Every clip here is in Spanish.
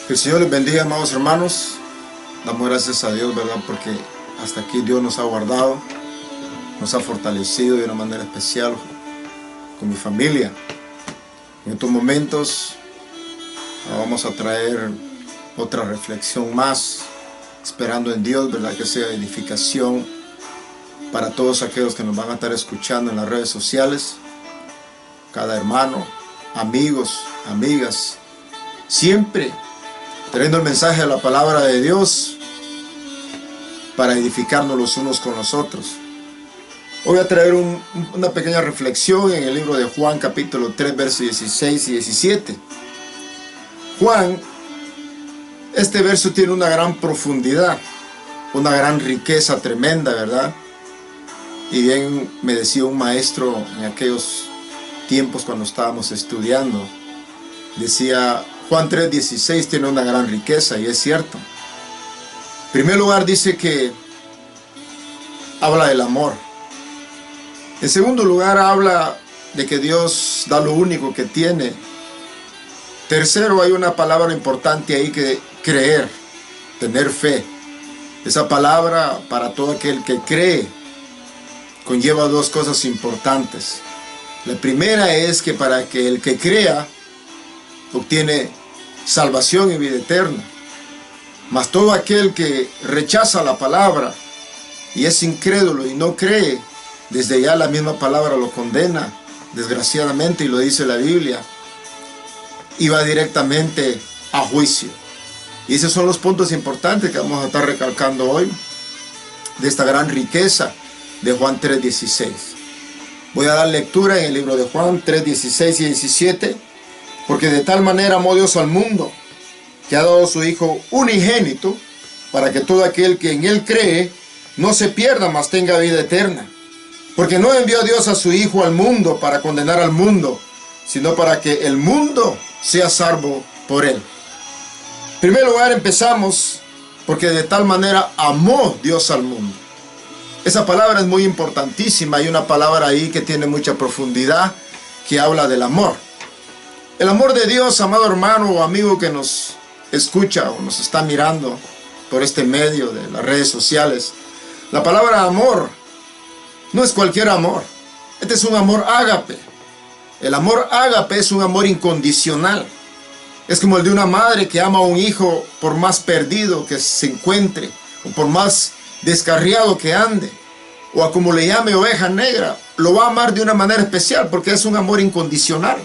Que el Señor les bendiga, amados hermanos. Damos gracias a Dios, ¿verdad? Porque hasta aquí Dios nos ha guardado, nos ha fortalecido de una manera especial con mi familia. En estos momentos vamos a traer otra reflexión más, esperando en Dios, ¿verdad? Que sea edificación para todos aquellos que nos van a estar escuchando en las redes sociales. Cada hermano, amigos, amigas, siempre trayendo el mensaje de la palabra de Dios para edificarnos los unos con los otros. Hoy voy a traer una pequeña reflexión en el libro de Juan, capítulo 3, versos 16 y 17. Juan, este verso tiene una gran profundidad, una gran riqueza tremenda, ¿verdad? Y bien me decía un maestro en aquellos tiempos cuando estábamos estudiando, decía: Juan 3:16 tiene una gran riqueza, y es cierto. En primer lugar dice que habla del amor. En segundo lugar habla de que Dios da lo único que tiene. Tercero, hay una palabra importante ahí, que creer, tener fe. Esa palabra, para todo aquel que cree, conlleva dos cosas importantes. La primera es que para que el que crea obtiene salvación y vida eterna. Mas todo aquel que rechaza la palabra y es incrédulo y no cree, desde ya la misma palabra lo condena, desgraciadamente, y lo dice la Biblia, y va directamente a juicio. Y esos son los puntos importantes que vamos a estar recalcando hoy de esta gran riqueza de Juan 3:16. Voy a dar lectura en el libro de Juan 3:16 y 17. Porque de tal manera amó Dios al mundo, que ha dado a su Hijo unigénito, para que todo aquel que en Él cree no se pierda, mas tenga vida eterna. Porque no envió Dios a su Hijo al mundo para condenar al mundo, sino para que el mundo sea salvo por Él. En primer lugar empezamos, porque de tal manera amó Dios al mundo. Esa palabra es muy importantísima. Hay una palabra ahí que tiene mucha profundidad, que habla del amor. El amor de Dios, amado hermano o amigo que nos escucha o nos está mirando por este medio de las redes sociales. La palabra amor no es cualquier amor. Este es un amor ágape. El amor ágape es un amor incondicional. Es como el de una madre que ama a un hijo por más perdido que se encuentre, o por más descarriado que ande, o a como le llame oveja negra. Lo va a amar de una manera especial porque es un amor incondicional.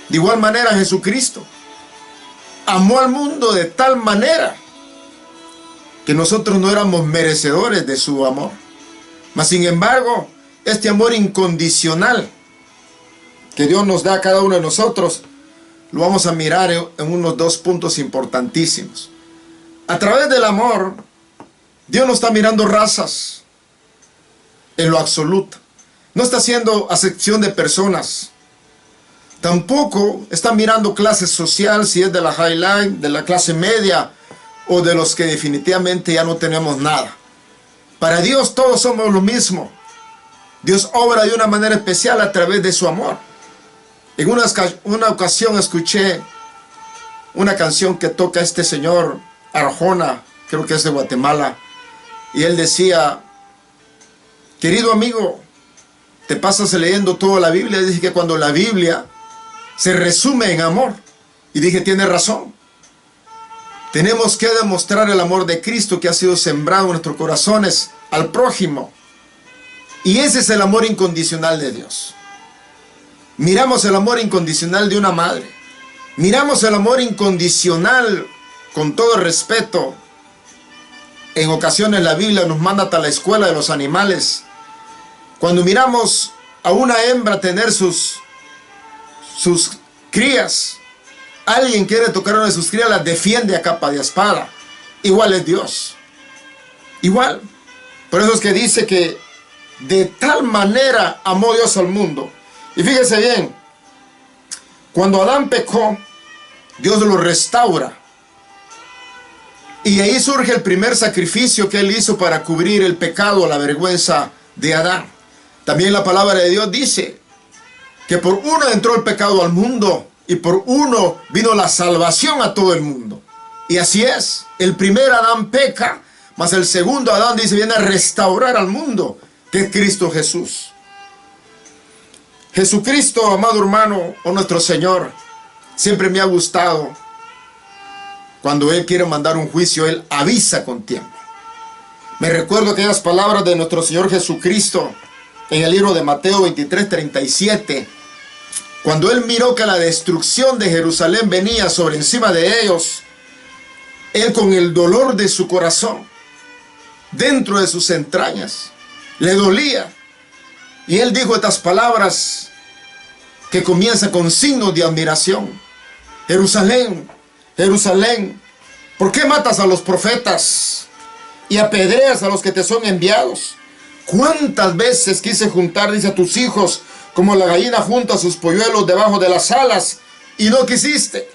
De igual manera Jesucristo amó al mundo de tal manera que nosotros no éramos merecedores de su amor. Mas sin embargo, este amor incondicional que Dios nos da a cada uno de nosotros, lo vamos a mirar en unos dos puntos importantísimos. A través del amor, Dios no está mirando razas en lo absoluto. No está haciendo acepción de personas. Tampoco está mirando clase social, si es de la highline, de la clase media, o de los que definitivamente ya no tenemos nada. Para Dios todos somos lo mismo. Dios obra de una manera especial a través de su amor. En una ocasión escuché una canción que toca este señor Arjona, creo que es de Guatemala, y él decía: querido amigo, te pasas leyendo toda la Biblia. Dice que cuando la Biblia se resume en amor. Y dije, tiene razón. Tenemos que demostrar el amor de Cristo que ha sido sembrado en nuestros corazones al prójimo. Y ese es el amor incondicional de Dios. Miramos el amor incondicional de una madre. Miramos el amor incondicional, con todo respeto. En ocasiones la Biblia nos manda hasta la escuela de los animales. Cuando miramos a una hembra tener sus crías, alguien quiere tocar a una de sus crías, las defiende a capa de espada. Igual es Dios. Igual. Por eso es que dice que de tal manera amó Dios al mundo. Y fíjese bien, cuando Adán pecó, Dios lo restaura. Y ahí surge el primer sacrificio que Él hizo para cubrir el pecado, la vergüenza de Adán. También la palabra de Dios dice que por uno entró el pecado al mundo y por uno vino la salvación a todo el mundo. Y así es, el primer Adán peca, mas el segundo Adán, dice, viene a restaurar al mundo, que es Cristo Jesús. Jesucristo, amado hermano, o nuestro Señor, siempre me ha gustado. Cuando Él quiere mandar un juicio, Él avisa con tiempo. Me recuerdo aquellas palabras de nuestro Señor Jesucristo en el libro de Mateo 23:37. Cuando Él miró que la destrucción de Jerusalén venía sobre encima de ellos, Él, con el dolor de su corazón, dentro de sus entrañas, le dolía. Y Él dijo estas palabras que comienza con signos de admiración. Jerusalén, Jerusalén, ¿por qué matas a los profetas y apedreas a los que te son enviados? ¿Cuántas veces quise juntar, dice, a tus hijos como la gallina junta sus polluelos debajo de las alas y no quisiste?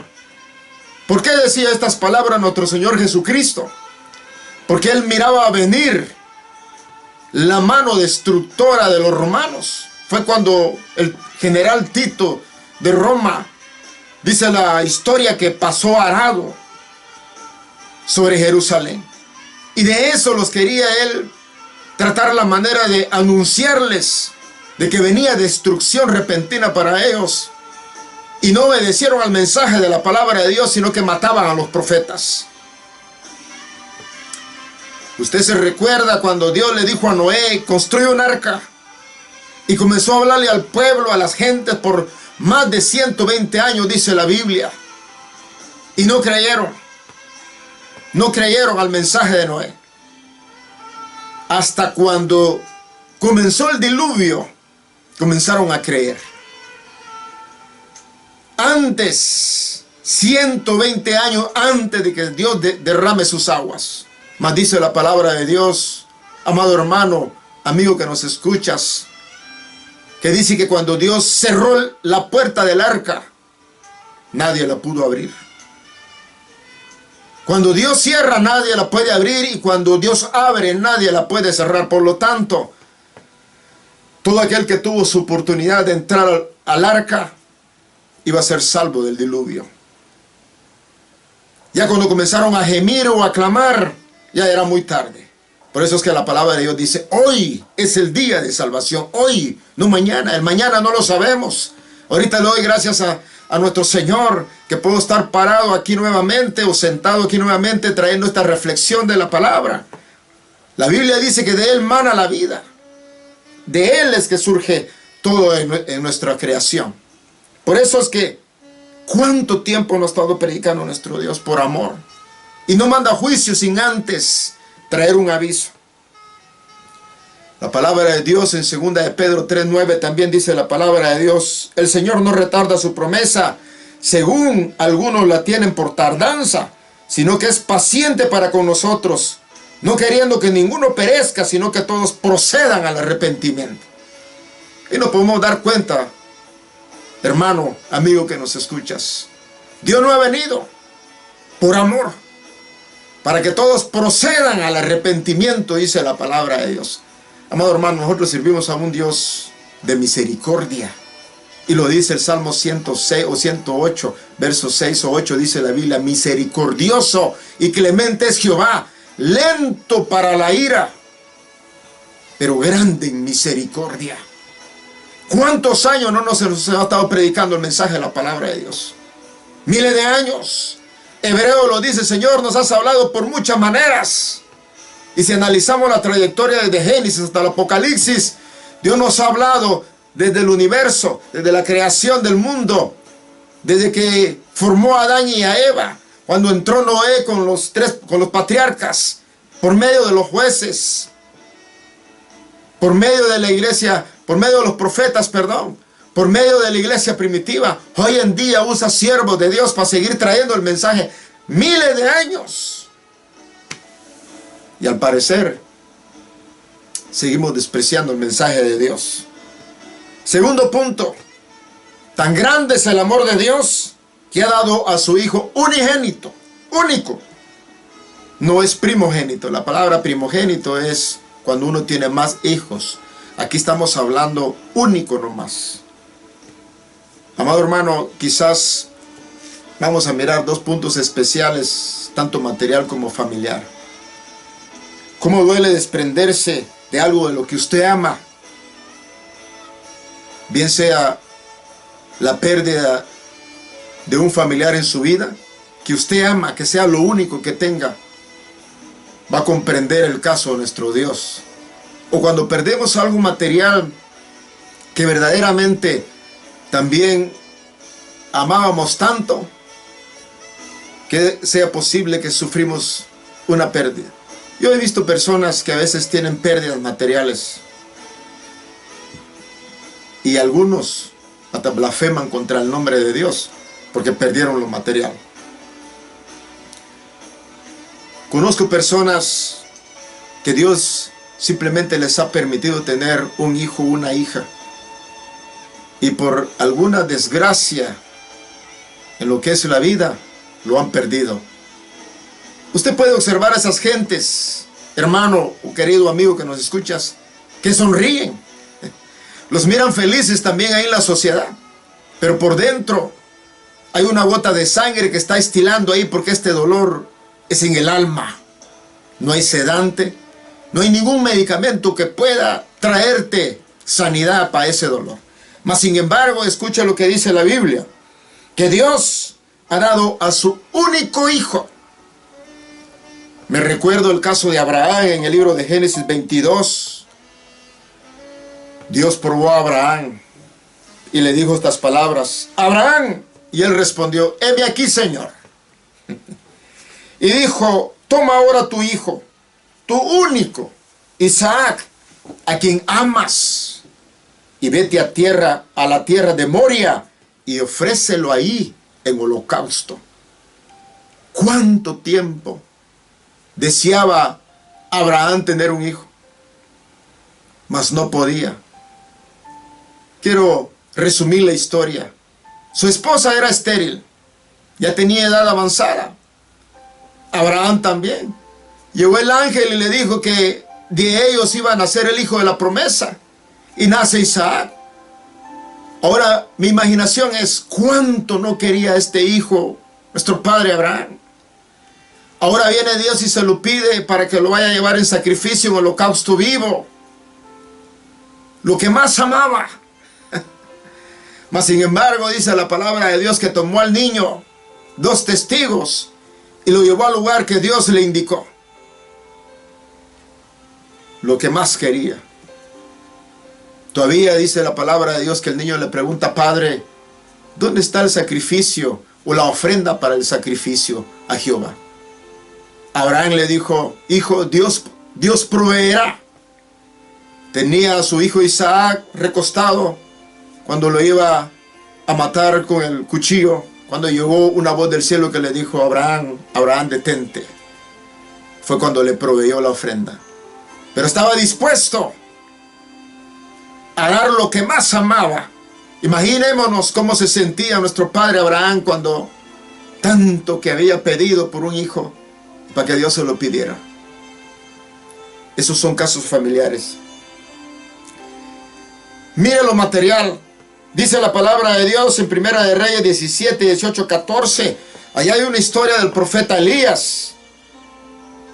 ¿Por qué decía estas palabras nuestro Señor Jesucristo? Porque Él miraba venir la mano destructora de los romanos. Fue cuando el general Tito de Roma, dice la historia, que pasó arado sobre Jerusalén. Y de eso los quería Él tratar la manera de anunciarles de que venía destrucción repentina para ellos. Y no obedecieron al mensaje de la palabra de Dios, sino que mataban a los profetas. Usted se recuerda cuando Dios le dijo a Noé, construye un arca. Y comenzó a hablarle al pueblo, a las gentes, por más de 120 años, dice la Biblia. Y no creyeron. No creyeron al mensaje de Noé. Hasta cuando comenzó el diluvio, comenzaron a creer. Antes, 120 años antes de que Dios derrame sus aguas. Mas dice la palabra de Dios, amado hermano, amigo que nos escuchas, que dice que cuando Dios cerró la puerta del arca, nadie la pudo abrir. Cuando Dios cierra, nadie la puede abrir, y cuando Dios abre, nadie la puede cerrar. Por lo tanto, todo aquel que tuvo su oportunidad de entrar al arca iba a ser salvo del diluvio. Ya cuando comenzaron a gemir o a clamar, ya era muy tarde. Por eso es que la palabra de Dios dice, hoy es el día de salvación, hoy, no mañana. El mañana no lo sabemos. Ahorita le doy gracias a nuestro Señor, que puedo estar parado aquí nuevamente o sentado aquí nuevamente trayendo esta reflexión de la palabra. La Biblia dice que de Él mana la vida. De Él es que surge todo en nuestra creación. Por eso es que cuánto tiempo nos ha estado predicando nuestro Dios por amor. Y no manda juicio sin antes traer un aviso. La palabra de Dios en 2 de Pedro 3:9 también dice la palabra de Dios, el Señor no retarda su promesa, según algunos la tienen por tardanza, sino que es paciente para con nosotros, no queriendo que ninguno perezca, sino que todos procedan al arrepentimiento. Y nos podemos dar cuenta, hermano, amigo que nos escuchas, Dios no ha venido por amor, para que todos procedan al arrepentimiento, dice la palabra de Dios. Amado hermano, nosotros servimos a un Dios de misericordia. Y lo dice el Salmo 106 o 108, versos 6 o 8, dice la Biblia, misericordioso y clemente es Jehová, lento para la ira, pero grande en misericordia. ¿Cuántos años no nos ha estado predicando el mensaje de la palabra de Dios? Miles de años. Hebreo lo dice, Señor, nos has hablado por muchas maneras. Y si analizamos la trayectoria desde Génesis hasta el Apocalipsis, Dios nos ha hablado desde el universo, desde la creación del mundo, desde que formó a Adán y a Eva, cuando entró Noé con los patriarcas, por medio de los jueces, por medio de la iglesia, por medio de los profetas, perdón, por medio de la iglesia primitiva. Hoy en día usa siervos de Dios para seguir trayendo el mensaje. Miles de años. Y al parecer, seguimos despreciando el mensaje de Dios. Segundo punto. Tan grande es el amor de Dios que ha dado a su Hijo unigénito, único. No es primogénito. La palabra primogénito es cuando uno tiene más hijos. Aquí estamos hablando único nomás. Amado hermano, quizás vamos a mirar dos puntos especiales, tanto material como familiar. ¿Cómo duele desprenderse de algo de lo que usted ama? Bien sea la pérdida de un familiar en su vida, que usted ama, que sea lo único que tenga. Va a comprender el caso de nuestro Dios. O cuando perdemos algo material que verdaderamente también amábamos tanto, que sea posible que sufrimos una pérdida. Yo he visto personas que a veces tienen pérdidas materiales y algunos hasta blasfeman contra el nombre de Dios porque perdieron lo material. Conozco personas que Dios simplemente les ha permitido tener un hijo o una hija y por alguna desgracia en lo que es la vida lo han perdido. Usted puede observar a esas gentes, hermano o querido amigo que nos escuchas, que sonríen. Los miran felices también ahí en la sociedad, pero por dentro hay una gota de sangre que está estilando ahí porque este dolor es en el alma. No hay sedante, no hay ningún medicamento que pueda traerte sanidad para ese dolor. Mas sin embargo, escucha lo que dice la Biblia, que Dios ha dado a su único hijo. Me recuerdo el caso de Abraham en el libro de Génesis 22. Dios probó a Abraham y le dijo estas palabras: Abraham, y él respondió: heme aquí, Señor. Y dijo: toma ahora tu hijo, tu único, Isaac, a quien amas, y vete a la tierra de Moria, y ofrécelo ahí en holocausto. ¿Cuánto tiempo deseaba Abraham tener un hijo? Mas no podía. Quiero resumir la historia. Su esposa era estéril, ya tenía edad avanzada. Abraham también. Llegó el ángel y le dijo que de ellos iba a nacer el hijo de la promesa, y nace Isaac. Ahora mi imaginación es cuánto no quería este hijo nuestro padre Abraham. Ahora viene Dios y se lo pide para que lo vaya a llevar en sacrificio, en holocausto vivo, lo que más amaba. Mas sin embargo dice la palabra de Dios que tomó al niño, 2 testigos, y lo llevó al lugar que Dios le indicó. Lo que más quería. Todavía dice la palabra de Dios que el niño le pregunta: Padre, ¿dónde está el sacrificio o la ofrenda para el sacrificio a Jehová? Abraham le dijo: hijo, Dios proveerá. Tenía a su hijo Isaac recostado cuando lo iba a matar con el cuchillo, cuando llegó una voz del cielo que le dijo: Abraham, Abraham, detente. Fue cuando le proveyó la ofrenda. Pero estaba dispuesto a dar lo que más amaba. Imaginémonos cómo se sentía nuestro padre Abraham cuando tanto que había pedido por un hijo para que Dios se lo pidiera. Esos son casos familiares. Mire lo material. Dice la palabra de Dios en Primera de Reyes 17, 18, 14. Allá hay una historia del profeta Elías.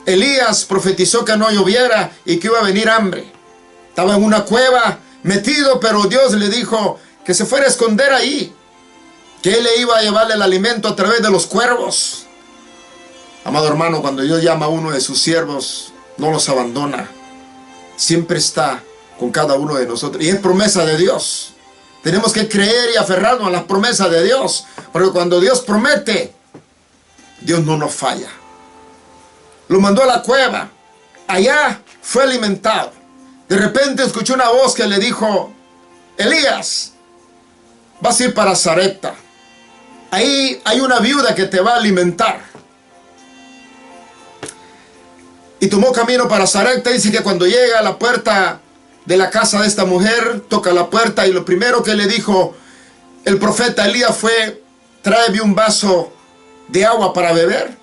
Elías profetizó que no lloviera y que iba a venir hambre. Estaba en una cueva metido, pero Dios le dijo que se fuera a esconder ahí, que él le iba a llevarle el alimento a través de los cuervos. Amado hermano, cuando Dios llama a uno de sus siervos, no los abandona. Siempre está con cada uno de nosotros. Y es promesa de Dios. Tenemos que creer y aferrarnos a las promesas de Dios. Porque cuando Dios promete, Dios no nos falla. Lo mandó a la cueva. Allá fue alimentado. De repente escuchó una voz que le dijo: Elías, vas a ir para Sarepta. Ahí hay una viuda que te va a alimentar. Y tomó camino para Sarepta. Dice que cuando llega a la puerta de la casa de esta mujer, toca la puerta y lo primero que le dijo el profeta Elías fue: tráeme un vaso de agua para beber.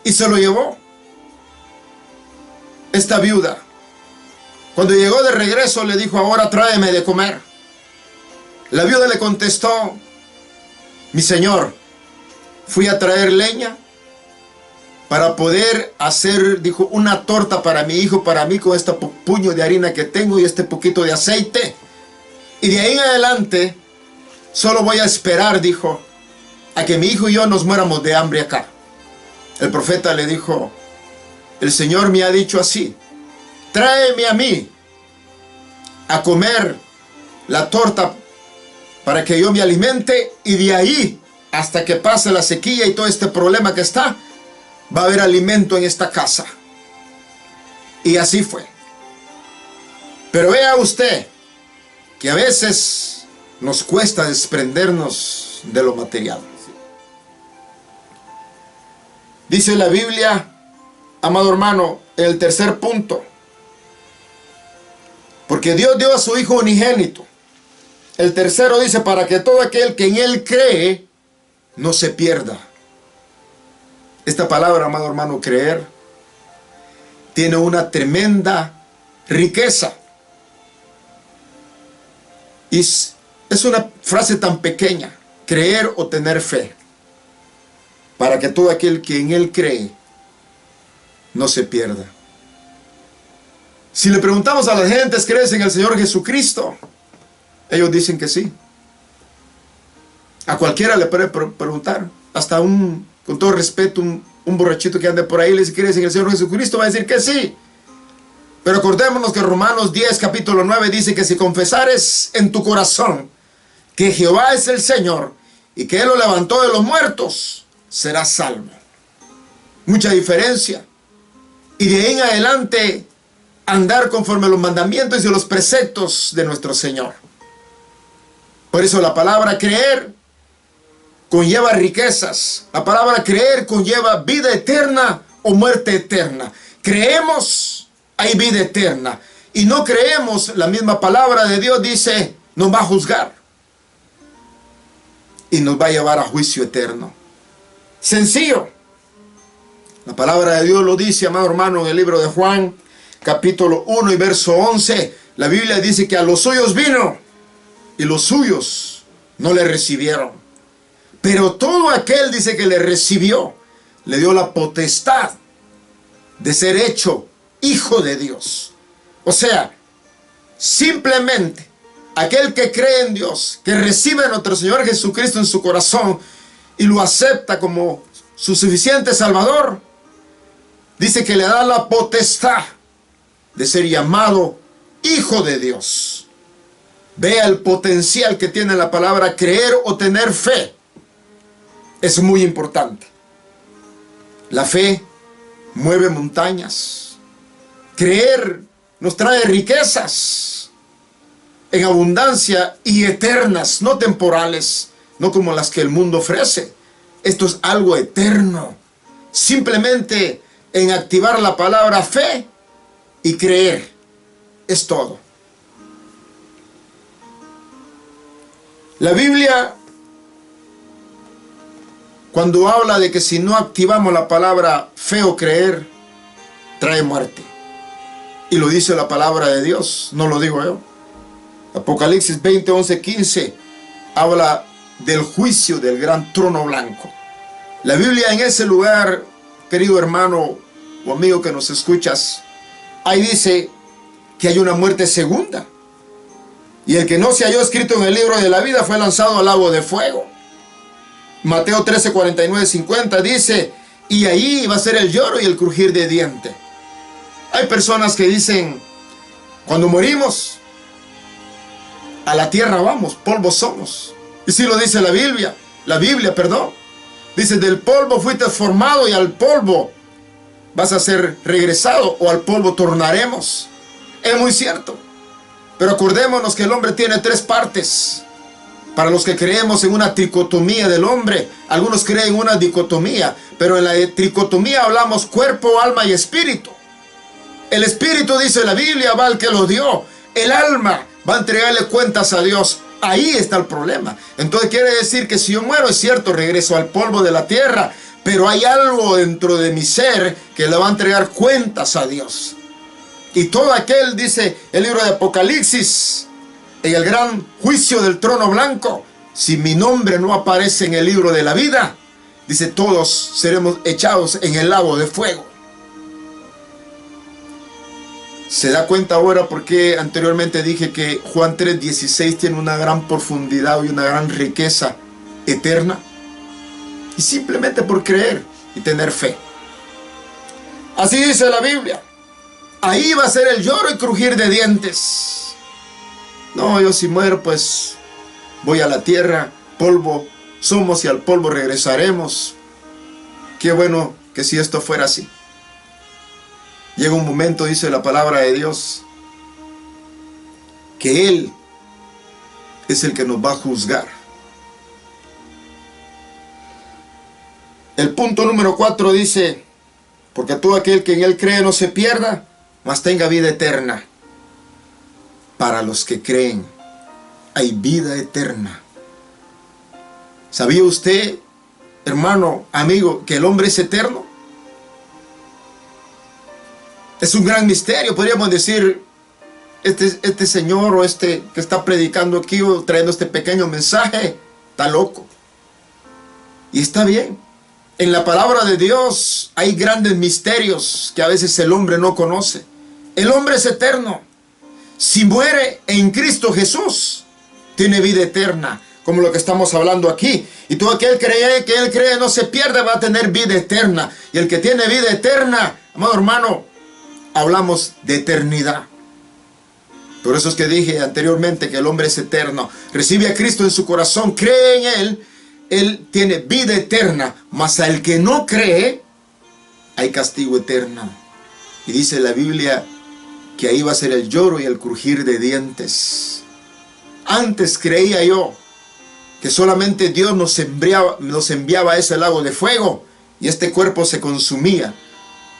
Y se lo llevó esta viuda. Cuando llegó de regreso le dijo: ahora tráeme de comer. La viuda le contestó: mi señor, fui a traer leña para poder hacer, dijo, una torta para mi hijo, para mí, con este puño de harina que tengo y este poquito de aceite. Y de ahí en adelante, solo voy a esperar, dijo, a que mi hijo y yo nos muéramos de hambre acá. El profeta le dijo, el Señor me ha dicho así, tráeme a mí a comer la torta para que yo me alimente, y de ahí hasta que pase la sequía y todo este problema que está, va a haber alimento en esta casa. Y así fue. Pero vea usted que a veces nos cuesta desprendernos de lo material. Dice la Biblia, amado hermano, en el tercer punto, porque Dios dio a su Hijo unigénito. El tercero dice, para que todo aquel que en Él cree no se pierda. Esta palabra, amado hermano, creer, tiene una tremenda riqueza. Y es una frase tan pequeña, creer o tener fe, para que todo aquel que en Él cree no se pierda. Si le preguntamos a las gentes, ¿crees en el Señor Jesucristo? Ellos dicen que sí. A cualquiera le puede preguntar, hasta con todo respeto, un borrachito que ande por ahí, le dice, ¿crees en el Señor Jesucristo? Va a decir que sí. Pero acordémonos que Romanos 10, capítulo 9, dice que si confesares en tu corazón que Jehová es el Señor y que Él lo levantó de los muertos, serás salvo. Mucha diferencia. Y de ahí en adelante, andar conforme a los mandamientos y los preceptos de nuestro Señor. Por eso la palabra creer conlleva riquezas. La palabra creer conlleva vida eterna o muerte eterna. Creemos, hay vida eterna. Y no creemos, la misma palabra de Dios dice, nos va a juzgar. Y nos va a llevar a juicio eterno. Sencillo. La palabra de Dios lo dice, amado hermano, en el libro de Juan, capítulo 1 y verso 11. La Biblia dice que a los suyos vino y los suyos no le recibieron. Pero todo aquel, dice, que le recibió, le dio la potestad de ser hecho hijo de Dios. O sea, simplemente aquel que cree en Dios, que recibe a nuestro Señor Jesucristo en su corazón y lo acepta como su suficiente Salvador, dice que le da la potestad de ser llamado hijo de Dios. Vea el potencial que tiene la palabra creer o tener fe. Es muy importante. La fe mueve montañas. Creer nos trae riquezas en abundancia y eternas, no temporales, no como las que el mundo ofrece. Esto es algo eterno. Simplemente en activar la palabra fe y creer es todo. La Biblia, cuando habla de que si no activamos la palabra fe o creer, trae muerte. Y lo dice la palabra de Dios, no lo digo yo. Apocalipsis 20, 11, 15 habla del juicio del gran trono blanco. La Biblia en ese lugar, querido hermano o amigo que nos escuchas, ahí dice que hay una muerte segunda. Y el que no se halló escrito en el libro de la vida fue lanzado al lago de fuego. Mateo 13, 49, 50 dice, y ahí va a ser el lloro y el crujir de dientes. Hay personas que dicen, cuando morimos, a la tierra vamos, polvo somos. Y sí lo dice la Biblia, dice, del polvo fuiste formado y al polvo vas a ser regresado o al polvo tornaremos. Es muy cierto. Pero acordémonos que el hombre tiene tres partes. Para los que creemos en una tricotomía del hombre, algunos creen en una dicotomía, pero en la tricotomía hablamos cuerpo, alma y espíritu. El espíritu, dice la Biblia, va al que lo dio. El alma va a entregarle cuentas a Dios. Ahí está el problema. Entonces quiere decir que si yo muero, es cierto, regreso al polvo de la tierra, pero hay algo dentro de mi ser que le va a entregar cuentas a Dios. Y todo aquel, dice el libro de Apocalipsis, en el gran juicio del trono blanco, si mi nombre no aparece en el libro de la vida, dice, todos seremos echados en el lago de fuego. ¿Se da cuenta ahora por qué anteriormente dije que Juan 3:16 tiene una gran profundidad y una gran riqueza eterna? Y simplemente por creer y tener fe. Así dice la Biblia. Ahí va a ser el lloro y crujir de dientes. No, yo si muero, pues voy a la tierra, polvo somos y al polvo regresaremos. Qué bueno que si esto fuera así. Llega un momento, dice la palabra de Dios, que Él es el que nos va a juzgar. El punto número 4 dice, porque todo aquel que en Él cree no se pierda, mas tenga vida eterna. Para los que creen, hay vida eterna. ¿Sabía usted, hermano, amigo, que el hombre es eterno? Es un gran misterio, podríamos decir, este señor o este que está predicando aquí o trayendo este pequeño mensaje, está loco. Y está bien. En la palabra de Dios hay grandes misterios que a veces el hombre no conoce. El hombre es eterno. Si muere en Cristo Jesús, tiene vida eterna, como lo que estamos hablando aquí. Y todo aquel que Él cree no se pierde, va a tener vida eterna. Y el que tiene vida eterna, amado hermano, hablamos de eternidad. Por eso es que dije anteriormente que el hombre es eterno. Recibe a Cristo en su corazón, cree en Él, Él tiene vida eterna. Mas al que no cree, hay castigo eterno. Y dice la Biblia que ahí va a ser el lloro y el crujir de dientes. Antes creía yo que solamente Dios nos enviaba a ese lago de fuego y este cuerpo se consumía,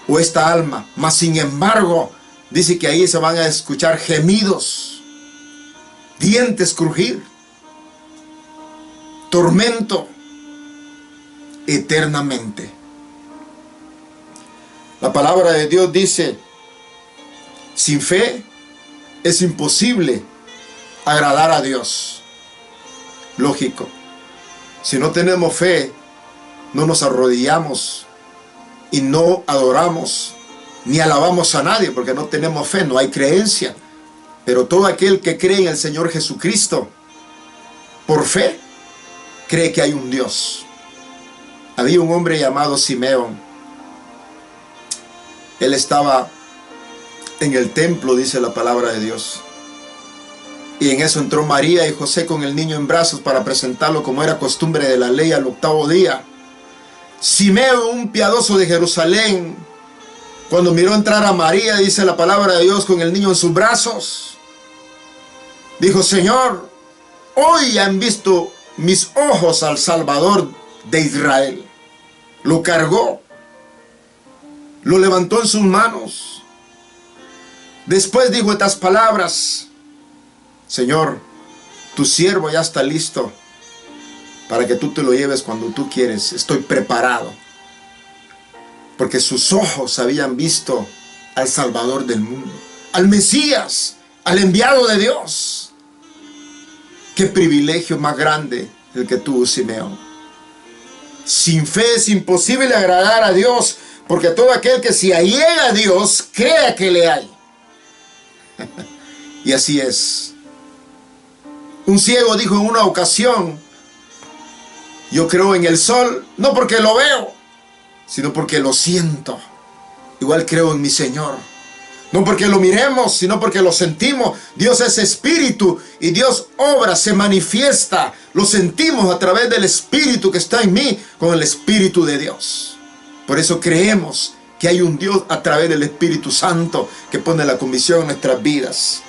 o esta alma. Mas sin embargo, dice que ahí se van a escuchar gemidos, dientes crujir, tormento eternamente. La palabra de Dios dice, sin fe es imposible agradar a Dios. Lógico. Si no tenemos fe, no nos arrodillamos y no adoramos ni alabamos a nadie, porque no tenemos fe, no hay creencia. Pero todo aquel que cree en el Señor Jesucristo, por fe, cree que hay un Dios. Había un hombre llamado Simeón. Él estaba en el templo, dice la palabra de Dios. Y en eso entró María y José con el niño en brazos para presentarlo como era costumbre de la ley al 8º día. Simeón, un piadoso de Jerusalén, cuando miró entrar a María, dice la palabra de Dios, con el niño en sus brazos, dijo, Señor, hoy han visto mis ojos al Salvador de Israel. Lo cargó, lo levantó en sus manos. Después dijo estas palabras, Señor, tu siervo ya está listo para que tú te lo lleves cuando tú quieres. Estoy preparado. Porque sus ojos habían visto al Salvador del mundo, al Mesías, al enviado de Dios. Qué privilegio más grande el que tuvo Simeón. Sin fe es imposible agradar a Dios, porque todo aquel que se allega a Dios, crea que le hay. Y así es. Un ciego dijo en una ocasión, yo creo en el sol, no porque lo veo, sino porque lo siento. Igual creo en mi Señor. No porque lo miremos, sino porque lo sentimos. Dios es espíritu y Dios obra, se manifiesta. Lo sentimos a través del espíritu que está en mí, con el espíritu de Dios. Por eso creemos que hay un Dios a través del Espíritu Santo que pone la convicción en nuestras vidas.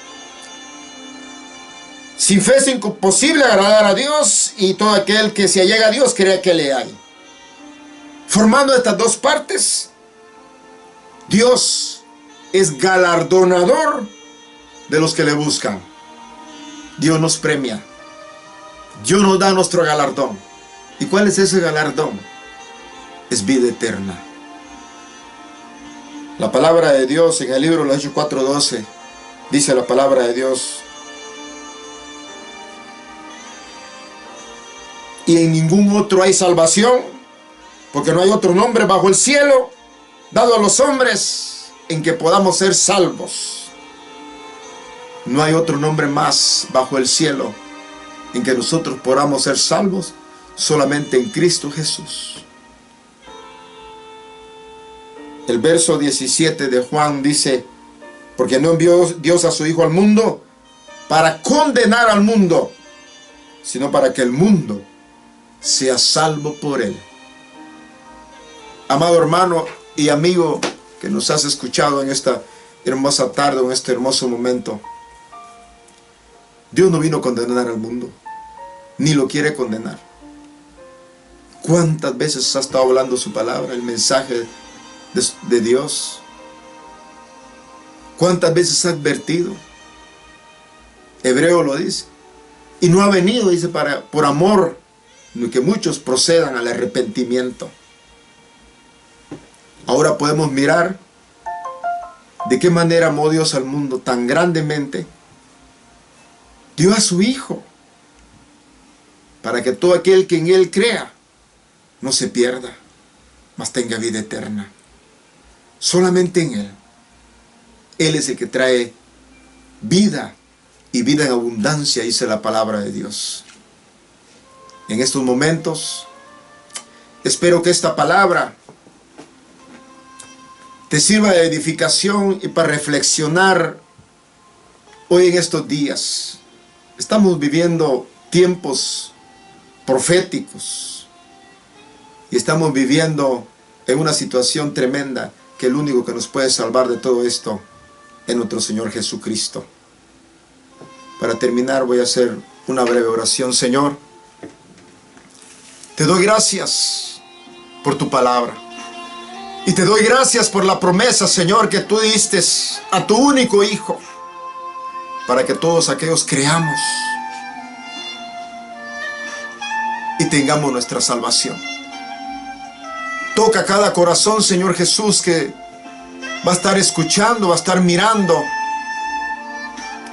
Sin fe es imposible agradar a Dios, y todo aquel que se allega a Dios cree que le hay. Formando estas dos partes, Dios es galardonador de los que le buscan. Dios nos premia. Dios nos da nuestro galardón. ¿Y cuál es ese galardón? Es vida eterna. La palabra de Dios en el libro de los Hechos 4:12 dice la palabra de Dios: y en ningún otro hay salvación, porque no hay otro nombre bajo el cielo dado a los hombres en que podamos ser salvos. No hay otro nombre más bajo el cielo en que nosotros podamos ser salvos, solamente en Cristo Jesús. El verso 17 de Juan dice: porque no envió Dios a su Hijo al mundo para condenar al mundo, sino para que el mundo sea salvo por él. Amado hermano y amigo que nos has escuchado en esta hermosa tarde, en este hermoso momento, Dios no vino a condenar al mundo, ni lo quiere condenar. ¿Cuántas veces ha estado hablando su palabra, el mensaje de Dios? ¿Cuántas veces ha advertido? Hebreo lo dice. Y no ha venido, dice, por amor, ni que muchos procedan al arrepentimiento. Ahora podemos mirar de qué manera amó Dios al mundo tan grandemente. Dio a su Hijo, para que todo aquel que en Él crea no se pierda, mas tenga vida eterna. Solamente en Él. Él es el que trae vida, y vida en abundancia, dice la palabra de Dios. En estos momentos, espero que esta palabra te sirva de edificación y para reflexionar hoy en estos días. Estamos viviendo tiempos proféticos y estamos viviendo en una situación tremenda, que el único que nos puede salvar de todo esto es nuestro Señor Jesucristo. Para terminar, voy a hacer una breve oración. Señor, te doy gracias por tu palabra. Y te doy gracias por la promesa, Señor, que tú diste a tu único Hijo, para que todos aquellos creamos y tengamos nuestra salvación. Toca cada corazón, Señor Jesús, que va a estar escuchando, va a estar mirando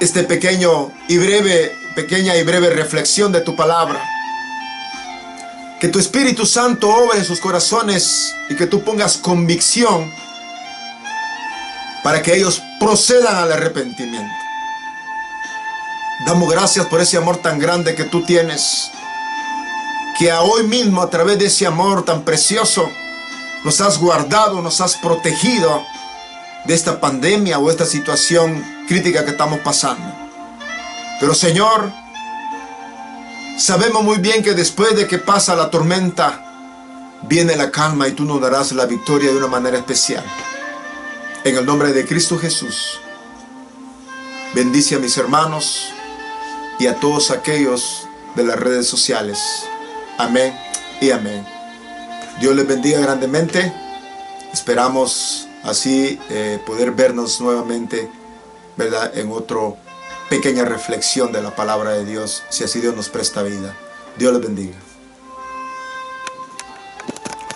este pequeña y breve reflexión de tu palabra. Que tu Espíritu Santo obre en sus corazones y que tú pongas convicción para que ellos procedan al arrepentimiento. Damos gracias por ese amor tan grande que tú tienes, que a hoy mismo, a través de ese amor tan precioso, nos has guardado, nos has protegido de esta pandemia o esta situación crítica que estamos pasando. Pero Señor, sabemos muy bien que después de que pasa la tormenta, viene la calma, y tú nos darás la victoria de una manera especial. En el nombre de Cristo Jesús, bendice a mis hermanos y a todos aquellos de las redes sociales. Amén y amén. Dios les bendiga grandemente. Esperamos así poder vernos nuevamente, ¿verdad?, en otra pequeña reflexión de la palabra de Dios, si así Dios nos presta vida. Dios les bendiga.